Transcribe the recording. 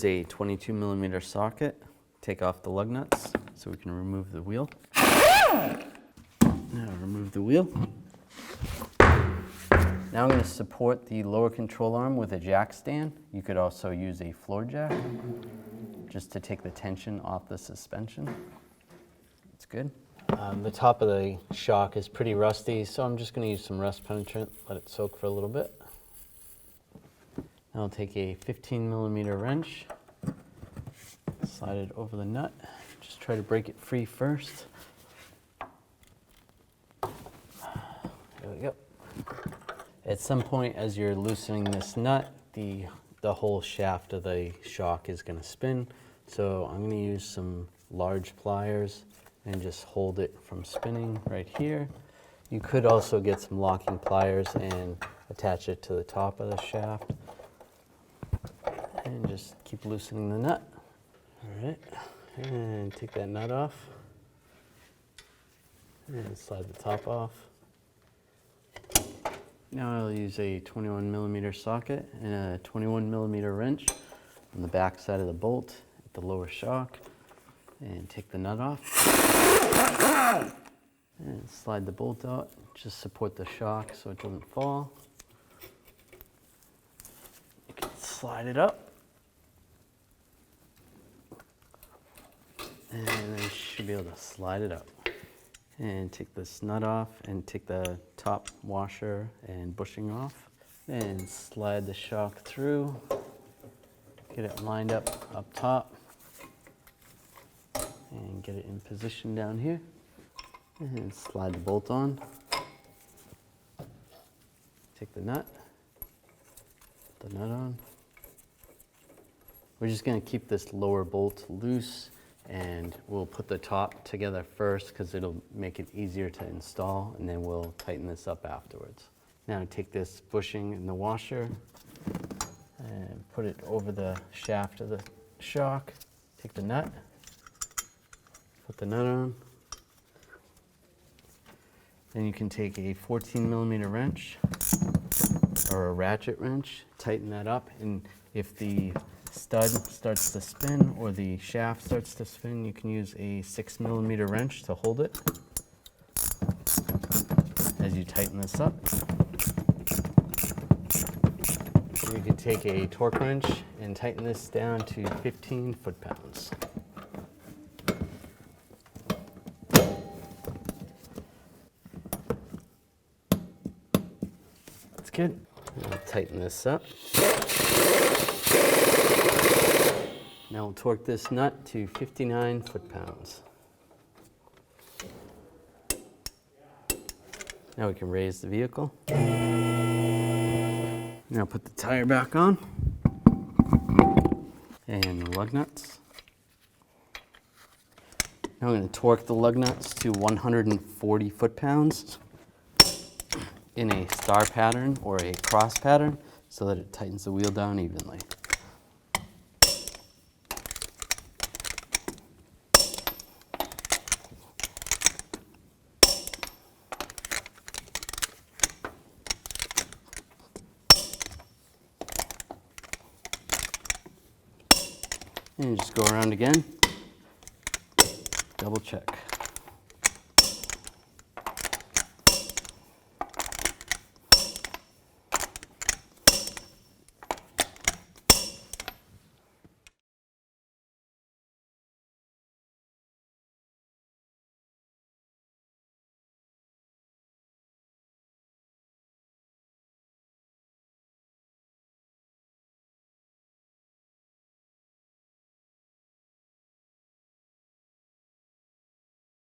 use a 22mm socket, take off the lug nuts so we can remove the wheel. Now remove the wheel. Now I'm going to support the lower control arm with a jack stand. You could also use a floor jack just to take the tension off the suspension. It's good. The top of the shock is pretty rusty, so I'm just going to use some rust penetrant, let it soak for a little bit. Now I'll take a 15mm wrench, slide it over the nut, just try to break it free first. There we go. At some point as you're loosening this nut, the whole shaft of the shock is going to spin, so I'm going to use some large pliers and just hold it from spinning right here. You could also get some locking pliers and attach it to the top of the shaft. And just keep loosening the nut. All right, and take that nut off. And slide the top off. Now I'll use a 21mm socket and a 21mm wrench on the back side of the bolt at the lower shock. And take the nut off. And slide the bolt out. Just support the shock so it doesn't fall. You can slide it up. And then you should be able to slide it up. And take this nut off and take the top washer and bushing off. And slide the shock through. Get it lined up top. And get it in position down here. And slide the bolt on. Take the nut. Put the nut on. We're just going to keep this lower bolt loose, and we'll put the top together first because it'll make it easier to install, and then we'll tighten this up afterwards. Now take this bushing in the washer and put it over the shaft of the shock. Take the nut. Put the nut on. Then you can take a 14mm wrench or a ratchet wrench, tighten that up, and if the stud starts to spin or the shaft starts to spin, you can use a 6mm wrench to hold it as you tighten this up. You can take a torque wrench and tighten this down to 15 foot-pounds. Good. I'll tighten this up. Now we'll torque this nut to 59 foot-pounds. Now we can raise the vehicle. Now put the tire back on. And the lug nuts. Now I'm going to torque the lug nuts to 140 foot-pounds in a star pattern or a cross pattern so that it tightens the wheel down evenly. And just go around again, double check.